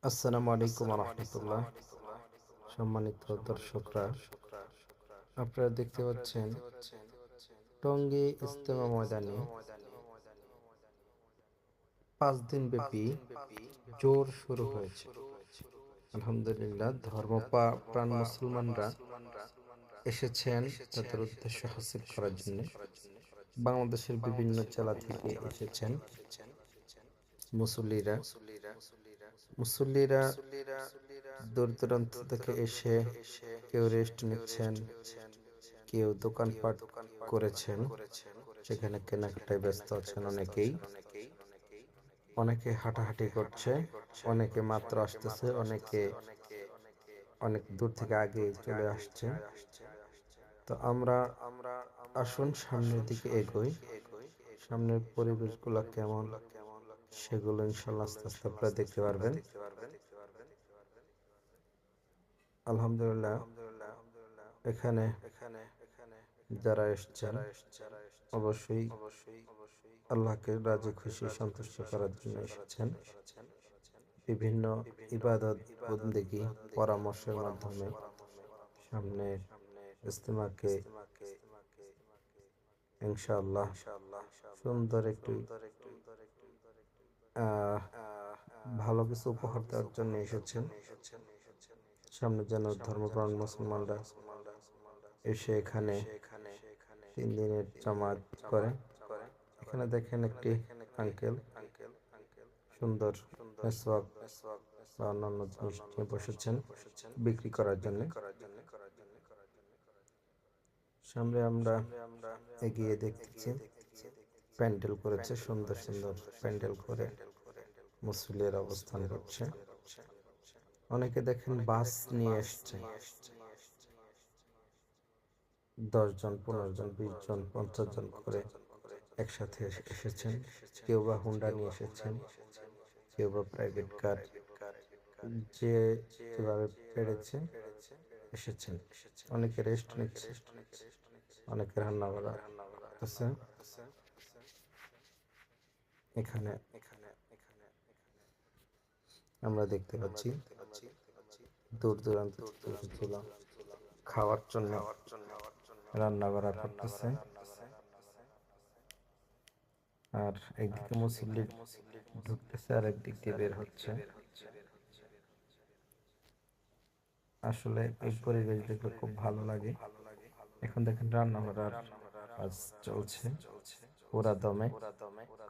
আসসালামু আলাইকুম রহমতুল্লাহ। সম্মানিত দর্শকরা, আপনারা দেখতে পাচ্ছেন টঙ্গী ইজতেমা ময়দানে 5 দিন ব্যাপী জোর শুরু হয়েছে। আলহামদুলিল্লাহ, ধর্মপ্রাণ মুসলমানরা এসেছেন তাদের উদ্দেশ্য হাসিল করার জন্য। বাংলাদেশের বিভিন্ন জেলা থেকে এসেছেন মুসল্লিরা। মুসল্লিরা দূর দূরান্ত থেকে এসে কেউ রেস্ট নিচ্ছেন, কেউ দোকানপাট করেছেন, সেখানে কেনাকাটায় ব্যস্ত আছেন। অনেকে হাঁটাহাঁটি করছে, অনেকে মাত্র আসতেছে, অনেকে অনেক দূর থেকে আগে চলে আসছে। তো আমরা আসুন সামনের দিকে এগোই। সামনের পরিবেশগুলো কেমন সেগুলো ইনশাল্লাহ আস্তে আস্তে আপনারা দেখতে পারবেন। আলহামদুলিল্লাহ, এখানে যারা এসছেন অবশ্যই আল্লাহকে রাজি খুশি সন্তুষ্ট করার জন্য এসেছেন। বিভিন্ন ইবাদত বন্দেগী পরামর্শের মাধ্যমে সামনে ইজতেমাকে ইনশাআল্লাহ সুন্দর একটি আহ ভালো কিছু উপহার দেওয়ার জন্য এসেছেন। সামনে যেন ধর্মপ্রাণ মুসলমানরা এসে এখানে 3 দিনের জামাত করে। এখানে দেখেন একটি আঙ্কেল সুন্দর মেসওয়াক বা অন্যান্য জিনিস নিয়ে বসেছেন বিক্রি করার জন্য। সামনে আমরা এগিয়ে দেখতেছি প্যান্ডেল করেছে, সুন্দর সুন্দর প্যান্ডেল করে মুসল্লিরা অবস্থান করছে। অনেকে দেখেন বাস নিয়ে এসছে, 10 জন, 15 জন, 20 জন, 50 জন করে একসাথে এসেছেন। কেউ বা হুন্ডা নিয়ে এসেছেন, কেউ বা প্রাইভেট কার, যে যেভাবে পেরেছে এসেছেন। অনেকে রেস্ট নিচ্ছে, অনেকে রান্না বান্না করতেছে। এখানে আমরা দেখতে পাচ্ছি দূর দূরান্ত থেকে এসেছিল খাওয়ার জন্য, রান্না বান্না করতেছে। আর একদিকে মুসল্লি ঢুকতেছে আর একদিক দিয়ে বের হচ্ছে। আসলে এই পরিবেশ দেখলে খুব ভালো লাগে। এখন দেখেন রান্না বান্নার কাজ চলছে পুরা দমে,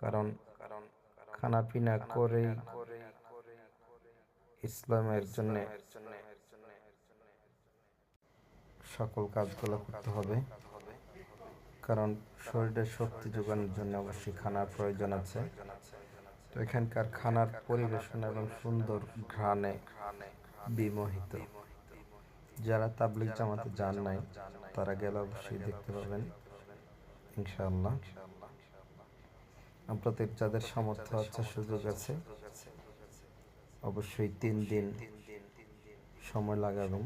কারণ খানা পিনা করেই ইসলামের জন্য সকল কাজগুলো করতে হবে। কারণ শরীরের শক্তি যোগানোর জন্য অবশ্যই খানার প্রয়োজন আছে। তো এখানকার খানার পরিবেশন এবং সুন্দর ঘ্রাণে বিমোহিত। যারা তাবলিগ জামাতে যান নাই তারা গেলে অবশ্যই দেখতে পাবেন ইনশাআল্লাহ। আপনাদের যাদের সামর্থ্য আছে, সুযোগ আছে, অবশ্যই 3 দিন সময় লাগাবেন